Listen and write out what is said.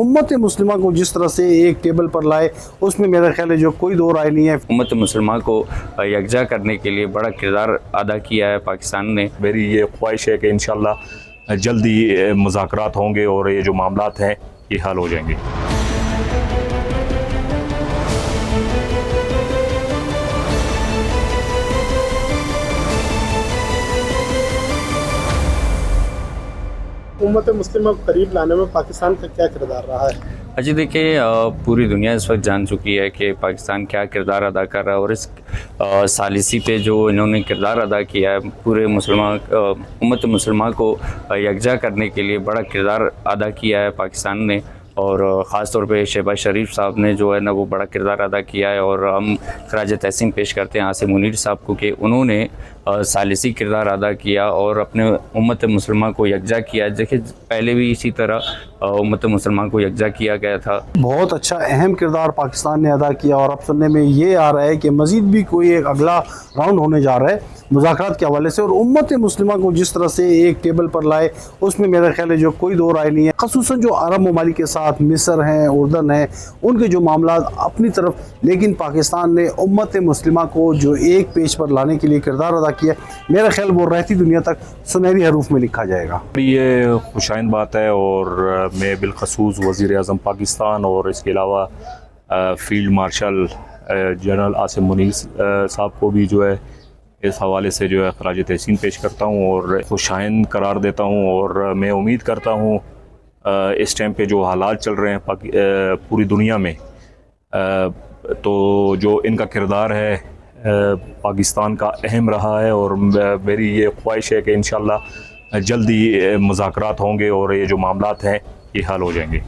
उम्मत मुस्लिमा को जिस तरह से एक टेबल पर लाए उसमें मेरा ख्याल है जो कोई दो राय नहीं है। उम्मत मुसलमा को यकजा करने के लिए बड़ा किरदार अदा किया है पाकिस्तान ने। मेरी ये ख्वाहिश है कि इंशाल्लाह जल्दी मुज़ाकरात होंगे और ये जो मामलात हैं ये हल हो जाएंगे। उम्मत मुस्लिमा को करीब लाने में पाकिस्तान का क्या किरदार रहा है? अजी देखिए, पूरी दुनिया इस वक्त जान चुकी है कि पाकिस्तान क्या किरदार अदा कर रहा है और इस सालिसी पे जो इन्होंने किरदार अदा किया है पूरे उम्मत मुसलमा को यकजा करने के लिए बड़ा किरदार अदा किया है पाकिस्तान ने। और ख़ास तौर पे शहबाज शरीफ साहब ने जो है ना वो बड़ा किरदार अदा किया है और हम खराज तहसीन पेश करते हैं आसिम मुनीर साहब को कि उन्होंने सालिसी किरदार अदा किया और अपने उम्मत मुसलमान को यकजा किया। देखिए, पहले भी इसी तरह उम्मत मुसलमान को यकजा किया गया था। बहुत अच्छा अहम किरदार पाकिस्तान ने अदा किया और अब सुनने में ये आ रहा है कि मज़ीद भी कोई एक अगला राउंड होने जा रहा है मुज़ाकरात के हवाले से। और उम्मत मुस्लिमा को जिस तरह से एक टेबल पर लाए उसमें मेरा ख्याल है जो कोई दो राय नहीं है। ख़ुसूसन जो अरब ममालिक के साथ मिस्र हैं, उर्दन है, उनके जो मामला अपनी तरफ, लेकिन पाकिस्तान ने उम्मत मुस्लिमा को जो एक पेज पर लाने के लिए किरदार अदा किया, मेरा ख्याल वो रहती दुनिया तक सुनहरी हरूफ में लिखा जाएगा। ये खुशाइंद बात है और मैं बिलखसूस वज़ीर आज़म पाकिस्तान और इसके अलावा field marshal general Asim Munir साहब को भी जो है इस हवाले से जो है खराज तहसीन पेश करता हूँ और खुशाइंद करार देता हूँ। और मैं उम्मीद करता हूँ इस टाइम पे जो हालात चल रहे हैं पूरी दुनिया में, तो जो इनका किरदार है पाकिस्तान का अहम रहा है और मेरी ये ख्वाहिश है कि इंशाल्लाह जल्दी मुज़ाकरात होंगे और ये जो मामलात हैं ये हल हो जाएंगे।